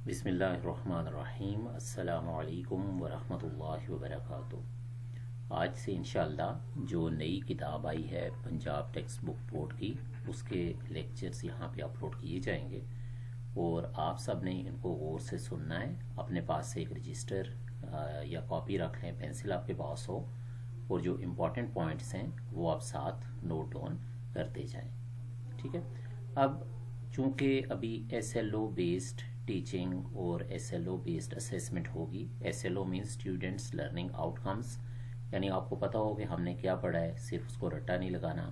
بسم اللہ الرحمن الرحیم۔ السلام علیکم ورحمۃ اللہ وبرکاتہ۔ آج سے انشاءاللہ جو نئی کتاب آئی ہے پنجاب ٹیکسٹ بک بورڈ کی، اس کے لیکچرز یہاں پہ اپلوڈ کیے جائیں گے اور آپ سب نے ان کو غور سے سننا ہے۔ اپنے پاس سے ایک رجسٹر یا کاپی رکھ لیں، پینسل آپ کے پاس ہو، اور جو امپورٹنٹ پوائنٹس ہیں وہ آپ ساتھ نوٹ ڈاؤن کرتے جائیں، ٹھیک ہے۔ اب چونکہ ابھی S L O based teaching اور S L O based assessment ہوگی۔ S L O means students learning outcomes, یعنی آپ کو پتہ ہو کہ ہم نے کیا پڑھا ہے، صرف اس کو رٹا نہیں لگانا۔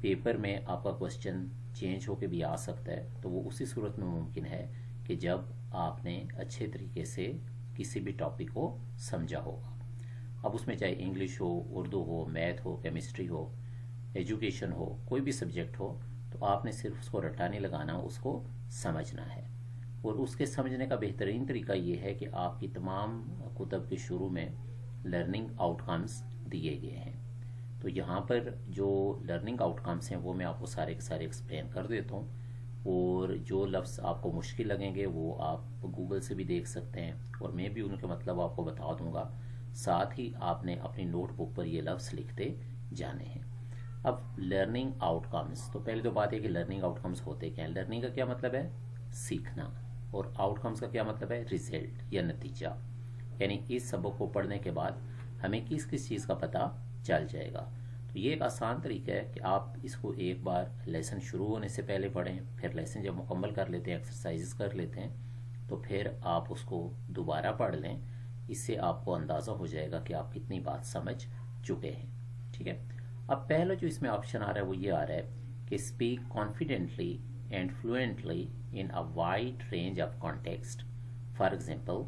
پیپر میں آپ کا کوشچن چینج ہو کے بھی آ سکتا ہے، تو وہ اسی صورت میں ممکن ہے کہ جب آپ نے اچھے طریقے سے کسی بھی ٹاپک کو سمجھا ہوگا۔ اب اس میں چاہے انگلش ہو، اردو ہو، میتھ ہو، کیمسٹری ہو، ایجوکیشن ہو، کوئی بھی سبجیکٹ ہو، تو آپ نے صرف اس کو رٹا نہیں لگانا، اس کو سمجھنا ہے۔ اور اس کے سمجھنے کا بہترین طریقہ یہ ہے کہ آپ کی تمام کتب کے شروع میں لرننگ آؤٹ کمز دیے گئے ہیں۔ تو یہاں پر جو لرننگ آؤٹ کمز ہیں وہ میں آپ کو سارے کے سارے ایکسپلین کر دیتا ہوں، اور جو لفظ آپ کو مشکل لگیں گے وہ آپ گوگل سے بھی دیکھ سکتے ہیں، اور میں بھی ان کے مطلب آپ کو بتا دوں گا۔ ساتھ ہی آپ نے اپنی نوٹ بک پر یہ لفظ لکھتے جانے ہیں۔ اب لرننگ آؤٹ کمز، تو پہلے تو بات ہے کہ لرننگ آؤٹ کمز ہوتے کیا ہیں۔ لرننگ کا کیا مطلب ہے؟ سیکھنا، اور آؤٹ کمز کا کیا مطلب ہے؟ ریزلٹ یا نتیجہ، یعنی اس سبق کو پڑھنے کے بعد ہمیں کس کس چیز کا پتہ چل جائے گا۔ تو یہ ایک آسان طریقہ ہے کہ آپ اس کو ایک بار لیسن شروع ہونے سے پہلے پڑھیں، پھر لیسن جب مکمل کر لیتے ہیں، ایکسرسائزز کر لیتے ہیں، تو پھر آپ اس کو دوبارہ پڑھ لیں۔ اس سے آپ کو اندازہ ہو جائے گا کہ آپ کتنی بات سمجھ چکے ہیں، ٹھیک ہے۔ اب پہلا جو اس میں آپشن آ رہا ہے وہ یہ آ رہا ہے کہ speak confidently and fluently in a wide range of context. For example,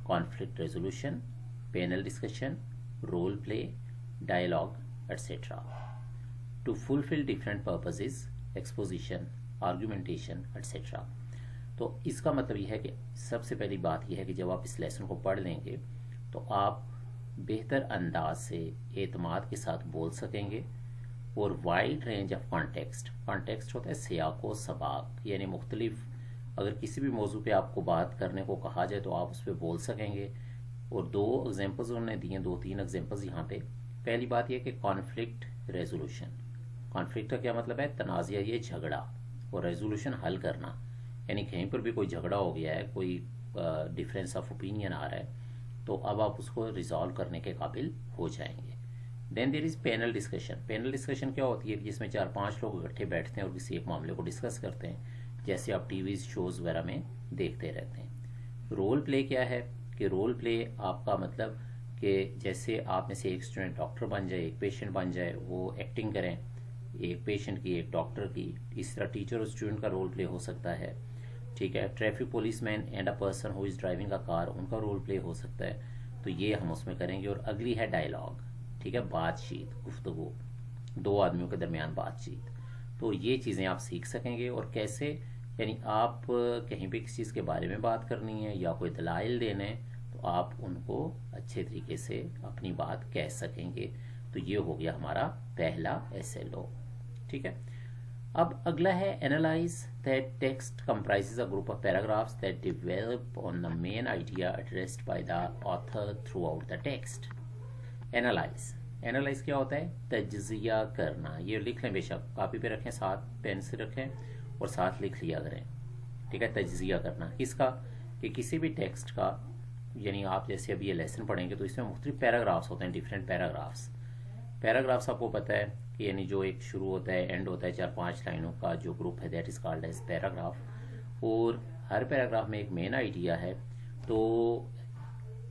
conflict resolution, panel discussion, role play, dialogue, etc. To fulfill different purposes, exposition, argumentation, etc. تو اس کا مطلب یہ ہے کہ سب سے پہلی بات یہ ہے کہ جب آپ اس لیسن کو پڑھ لیں گے تو آپ بہتر انداز سے اعتماد کے ساتھ بول سکیں گے، اور wide range of context, context ہوتا ہے سیاق و سباق، یعنی مختلف، اگر کسی بھی موضوع پہ آپ کو بات کرنے کو کہا جائے تو آپ اس پہ بول سکیں گے۔ اور دو ایگزامپلز انہوں نے دی ہیں، دو تین ایگزامپلز یہاں پہ۔ پہلی بات یہ کہ کانفلکٹ ریزولوشن، کانفلکٹ کا کیا مطلب ہے؟ تنازعہ، یہ جھگڑا، اور ریزولوشن حل کرنا، یعنی کہیں پر بھی کوئی جھگڑا ہو گیا ہے، کوئی ڈفرینس آف اوپینین آ رہا ہے، تو اب آپ اس کو ریزالو کرنے کے قابل ہو جائیں گے۔ دین دیر از پینل ڈسکشن۔ پینل ڈسکشن کیا ہوتی ہے؟ جس میں 4-5 لوگ اکٹھے بیٹھتے ہیں اور کسی ایک معاملے کو ڈسکس کرتے ہیں، جیسے آپ ٹی ویز شوز وغیرہ میں دیکھتے رہتے ہیں۔ رول پلے کیا ہے؟ کہ رول پلے آپ کا مطلب کہ جیسے آپ میں سے ایک اسٹوڈنٹ ڈاکٹر بن جائے، ایک پیشنٹ بن جائے، وہ ایکٹنگ کریں، ایک پیشنٹ کی، ایک ڈاکٹر کی۔ اس طرح ٹیچر اور اسٹوڈنٹ کا رول پلے ہو سکتا ہے، ٹھیک ہے۔ Traffic policeman and a person who is driving a car, ان کا رول پلے ہو سکتا ہے، تو یہ ہم اس میں کریں گے۔ اور اگلی ہے ڈائلاگ، ٹھیک ہے، بات چیت، گفتگو، دو آدمیوں کے درمیان بات چیت۔ تو یہ چیزیں آپ سیکھ سکیں گے، اور کیسے، یعنی آپ کہیں پہ کسی چیز کے بارے میں بات کرنی ہے یا کوئی دلائل دینے، تو آپ ان کو اچھے طریقے سے اپنی بات کہہ سکیں گے۔ تو یہ ہو گیا ہمارا پہلا ایس ایل او، ٹھیک ہے۔ اب اگلا ہے analyze that text comprises a group of paragraphs that develop on the main idea addressed by the author throughout the text. Analyze کیا ہوتا ہے؟ تجزیہ کرنا۔ یہ لکھ لیں، بے شک کاپی پہ رکھیں، ساتھ پین سے رکھیں اور ساتھ لکھ لیا کریں، ٹھیک ہے۔ تجزیہ کرنا کس کا؟ کہ کسی بھی ٹیکسٹ کا، یعنی آپ جیسے ابھی یہ لیسن پڑھیں گے تو اس میں مختلف پیراگرافس ہوتے ہیں، ڈفرینٹ پیراگرافس۔ پیراگرافس آپ کو پتہ ہے کہ یعنی جو ایک شروع ہوتا ہے، اینڈ ہوتا ہے، 4-5 لائنوں کا جو گروپ ہے، that is called as paragraph. اور ہر پیراگراف میں ایک مین آئیڈیا ہے۔ تو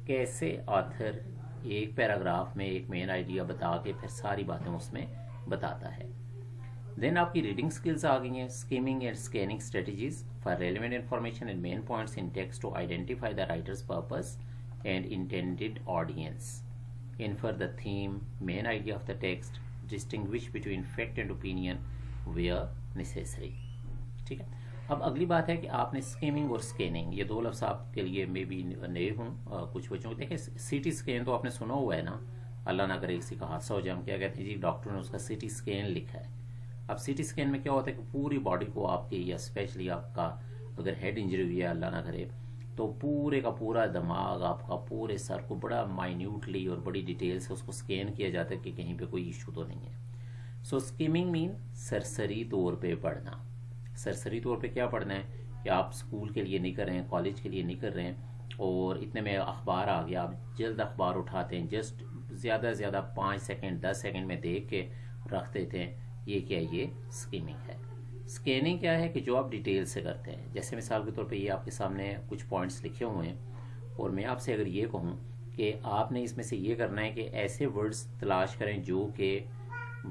کیسے آتھر ایک پیراگراف میں ایک مین آئیڈیا بتا کے پھر ساری باتیں اس میں بتاتا ہے۔ دین آپ کی ریڈنگ سکلز آ گئی ہیں، skimming and scanning strategies for relevant information and main points in text to identify the writer's purpose and intended audience, infer the theme, main idea of the text, distinguish between fact and opinion where necessary، ٹھیک ہے۔ اب اگلی بات ہے کہ آپ نے skimming اور اسکیننگ، یہ دو لفظ آپ کے لیے میں بھی نئے ہوں، کچھ بچوں کو دیکھیں، سی ٹی اسکین تو آپ نے سنا ہوا ہے نا، اللہ نہ کرے کسی کا حادثہ ہو جائے، ہم کیا کہتے ہیں جی ڈاکٹر نے اس کا سی ٹی اسکین لکھا ہے۔ اب سی ٹی اسکین میں کیا ہوتا ہے کہ پوری باڈی کو آپ کی، یا اسپیشلی آپ کا اگر ہیڈ انجری ہوئی ہے اللہ نہ کرے، تو پورے کا پورا دماغ آپ کا پورے سر کو بڑا مائنیوٹلی اور بڑی ڈیٹیل سے اس کو سکین کیا جاتا ہے کہ کہیں پہ کوئی ایشو تو نہیں ہے. سو اسکیمنگ مین سرسری طور پہ پڑھنا. سرسری طور پہ کیا پڑھنا ہے کہ آپ اسکول کے لیے نہیں کر رہے ہیں, کالج کے لیے نہیں کر رہے ہیں, اور اتنے میں اخبار آ گیا, آپ جلد اخبار اٹھاتے ہیں, جسٹ زیادہ سے زیادہ 5 سیکنڈ 10 سیکنڈ میں دیکھ کے رکھ دیتے ہیں. یہ کیا ہے؟ یہ اسکیمنگ ہے. اسکیننگ کیا ہے کہ جو آپ ڈیٹیل سے کرتے ہیں. جیسے مثال کے طور پہ یہ آپ کے سامنے کچھ پوائنٹس لکھے ہوئے ہیں, اور میں آپ سے اگر یہ کہوں کہ آپ نے اس میں سے یہ کرنا ہے کہ ایسے ورڈز تلاش کریں جو کہ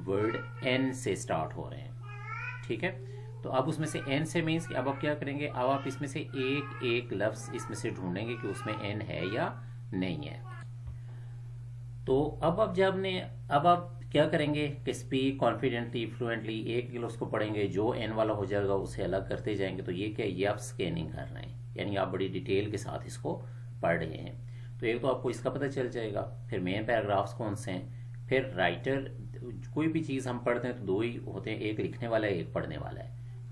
ورڈ این سے سٹارٹ ہو رہے ہیں. ٹھیک ہے, تو اب اس میں سے این سے مینس کہ اب آپ کیا کریں گے, اب آپ اس میں سے ایک ایک لفظ اس میں سے ڈھونڈیں گے کہ اس میں این ہے یا نہیں ہے. تو اب آپ کیا کریں گے کہ اسپیک کانفیڈنٹلی فلوئنٹلی, ایک لفظ کو پڑھیں گے, جو این والا ہو جائے گا اسے الگ کرتے جائیں گے. تو یہ کیا ہے؟ یہ آپ اسکیننگ کر رہے ہیں, یعنی آپ بڑی ڈیٹیل کے ساتھ اس کو پڑھ رہے ہیں. تو ایک تو آپ کو اس کا پتہ چل جائے گا. پھر مین پیراگرافس کون سے ہیں. پھر رائٹر, کوئی بھی چیز ہم پڑھتے ہیں تو دو ہی ہوتے ہیں, ایک لکھنے والا ہے ایک پڑھنے والا ہے.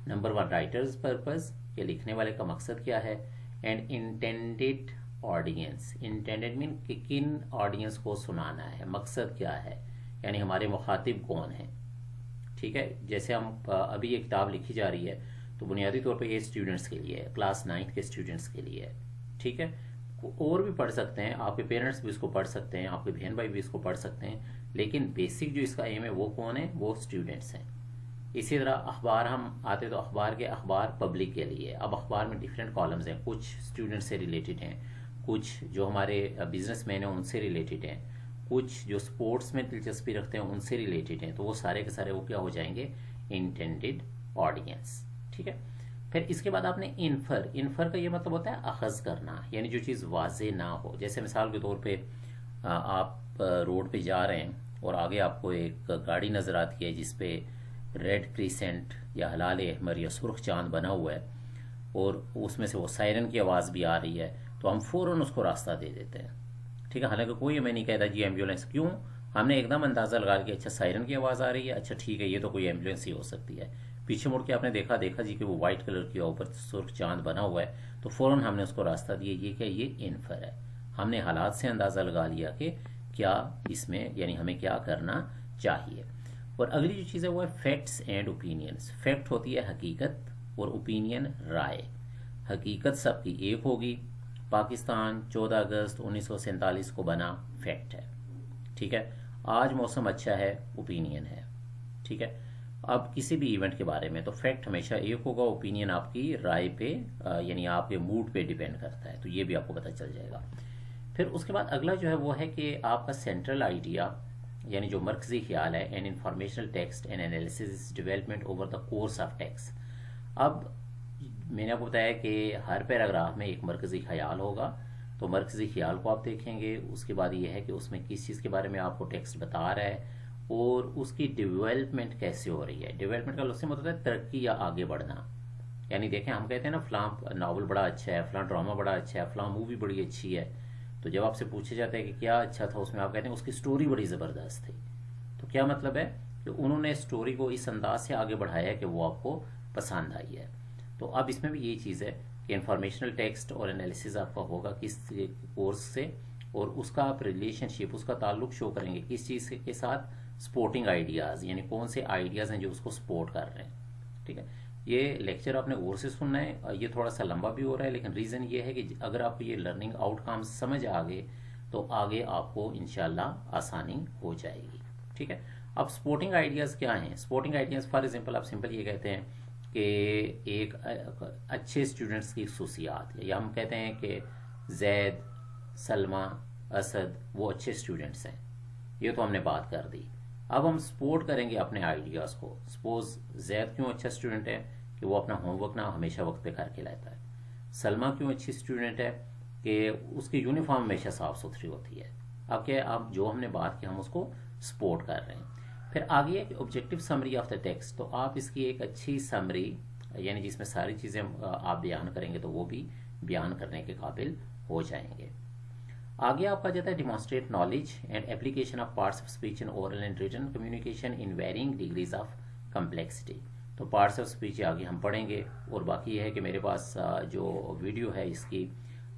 نمبر 1 رائٹرز پرپز, کہ لکھنے والے کا مقصد کیا ہے. اینڈ انٹینڈیڈ آڈینس, انٹینڈیڈ مین کہ کن آڈینس کو سنانا ہے, مقصد کیا ہے, یعنی ہمارے مخاطب کون ہیں. ٹھیک ہے, جیسے ہم ابھی یہ کتاب لکھی جا رہی ہے تو بنیادی طور پہ یہ اسٹوڈنٹس کے لیے ہے, کلاس 9 کے اسٹوڈنٹس کے لیے ہے. ٹھیک ہے, اور بھی پڑھ سکتے ہیں, آپ کے پیرنٹس بھی اس کو پڑھ سکتے ہیں, آپ کے بہن بھائی بھی اس کو پڑھ سکتے ہیں, لیکن بیسک جو اس کا ایم ہے وہ کون ہے, وہ اسٹوڈنٹس ہیں. اسی طرح اخبار ہم آتے تو اخبار پبلک کے لیے. اب اخبار میں ڈیفرنٹ کالمز ہیں, کچھ اسٹوڈنٹ سے ریلیٹڈ ہیں, کچھ جو ہمارے بزنس مین ہیں ان سے ریلیٹڈ ہیں, کچھ جو سپورٹس میں دلچسپی رکھتے ہیں ان سے ریلیٹڈ ہیں. تو وہ سارے کے سارے وہ کیا ہو جائیں گے, انٹینڈیڈ آڈینس. ٹھیک ہے, پھر اس کے بعد آپ نے انفر کا یہ مطلب ہوتا ہے اخذ کرنا, یعنی جو چیز واضح نہ ہو. جیسے مثال کے طور پہ آپ روڈ پہ جا رہے ہیں اور آگے آپ کو ایک گاڑی نظر آتی ہے جس پہ ریڈ کریسنٹ یا ہلال احمر یا سرخ چاند بنا ہوا ہے, اور اس میں سے وہ سائرن کی آواز بھی آ رہی ہے, تو ہم فوراً اس کو راستہ دے دیتے ہیں. ٹھیک ہے, حالانکہ کوئی ہمیں نہیں کہتا جی ایمبولینس. کیوں؟ ہم نے ایک دم اندازہ لگا کہ اچھا سائرن کی آواز آ رہی ہے, اچھا ٹھیک ہے یہ تو کوئی ایمبولینس ہی ہو سکتی ہے. پیچھے مڑ کے آپ نے دیکھا جی کہ وہ وائٹ کلر کی اوپر سرخ چاند بنا ہوا ہے, تو فوراً ہم نے اس کو راستہ دیا. یہ کیا, یہ انفر ہے. ہم نے حالات سے اندازہ لگا لیا کہ کیا اس میں, یعنی ہمیں کیا کرنا چاہیے. اور اگلی جو چیز ہے وہ ہے فیکٹس اینڈ اوپینینس. فیکٹ ہوتی ہے حقیقت اور اوپینین رائے. حقیقت سب کی ایک ہوگی, پاکستان 14 اگست 1947 کو بنا, فیکٹ ہے. ٹھیک ہے, آج موسم اچھا ہے, اوپینین ہے. ٹھیک ہے, اب کسی بھی ایونٹ کے بارے میں تو فیکٹ ہمیشہ ایک ہوگا, اوپینین آپ کی رائے پہ یعنی آپ کے موڈ پہ ڈیپینڈ کرتا ہے. تو یہ بھی آپ کو پتہ چل جائے گا. پھر اس کے بعد اگلا جو ہے وہ ہے کہ آپ کا سینٹرل آئیڈیا, یعنی جو مرکزی خیال ہے, an informational text and analysis development over the course of text. اب میں نے آپ کو بتایا کہ ہر پیراگراف میں ایک مرکزی خیال ہوگا, تو مرکزی خیال کو آپ دیکھیں گے. اس کے بعد یہ ہے کہ اس میں کس چیز کے بارے میں آپ کو ٹیکسٹ بتا رہا ہے اور اس کی ڈیولپمنٹ کیسے ہو رہی ہے. ڈیولپمنٹ کا لفظ مطلب ہے ترقی یا آگے بڑھنا. یعنی دیکھیں, ہم کہتے ہیں نا فلاں ناول بڑا اچھا ہے, فلاں ڈرامہ بڑا اچھا ہے, فلاں مووی بڑی اچھی ہے, تو جب آپ سے پوچھا جاتا ہے کہ کیا اچھا تھا اس میں, آپ کہتے ہیں اس کی سٹوری بڑی زبردست تھی. تو کیا مطلب ہے کہ انہوں نے سٹوری کو اس انداز سے آگے بڑھایا ہے کہ وہ آپ کو پسند آئی ہے. تو اب اس میں بھی یہی چیز ہے کہ انفارمیشنل ٹیکسٹ اور انالیسز آپ کا ہوگا کس کورس سے, اور اس کا آپ ریلیشن شپ, اس کا تعلق شو کریں گے کس چیز کے ساتھ, سپورٹنگ آئیڈیاز, یعنی کون سے آئیڈیاز ہیں جو اس کو سپورٹ کر رہے ہیں. ٹھیک ہے, یہ لیکچر آپ نے غور سے سننا ہے. یہ تھوڑا سا لمبا بھی ہو رہا ہے, لیکن ریزن یہ ہے کہ اگر آپ کو یہ لرننگ آؤٹ کام سمجھ آ گئے تو آگے آپ کو انشاءاللہ آسانی ہو جائے گی. ٹھیک ہے, اب سپورٹنگ آئیڈیاز کیا ہیں. سپورٹنگ آئیڈیاز فار ایگزامپل آپ سمپل یہ کہتے ہیں کہ ایک اچھے اسٹوڈنٹس کی خصوصیات, یا ہم کہتے ہیں کہ زید, سلمہ, اسد وہ اچھے اسٹوڈنٹس ہیں. یہ تو ہم نے بات کر دی. اب ہم سپورٹ کریں گے اپنے آئیڈیاز کو. سپوز زید کیوں اچھا اسٹوڈنٹ ہے کہ وہ اپنا ہوم ورک نہ ہمیشہ وقت پہ کر کے لاتا ہے. سلمہ کیوں اچھی اسٹوڈنٹ ہے کہ اس کی یونیفارم ہمیشہ صاف ستھری ہوتی ہے. اب کیا, اب جو ہم نے بات کی ہم اس کو سپورٹ کر رہے ہیں. پھر آگے ہے کہ objective summary of the text. تو آپ اس کی ایک اچھی سمری, یعنی جس میں ساری چیزیں آپ بیان کریں گے تو وہ بھی بیان کرنے کے قابل ہو جائیں گے. آگے آپ کا جاتا ہے demonstrate knowledge and application of parts of speech in oral and written communication in varying degrees of complexity. تو پارٹس آف اسپیچ آگے ہم پڑھیں گے, اور باقی یہ ہے کہ میرے پاس جو ویڈیو ہے اس کی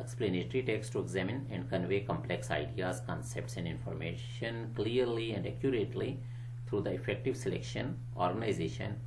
explanatory text to examine and convey complex ideas, concepts and information clearly and accurately through the effective selection, organization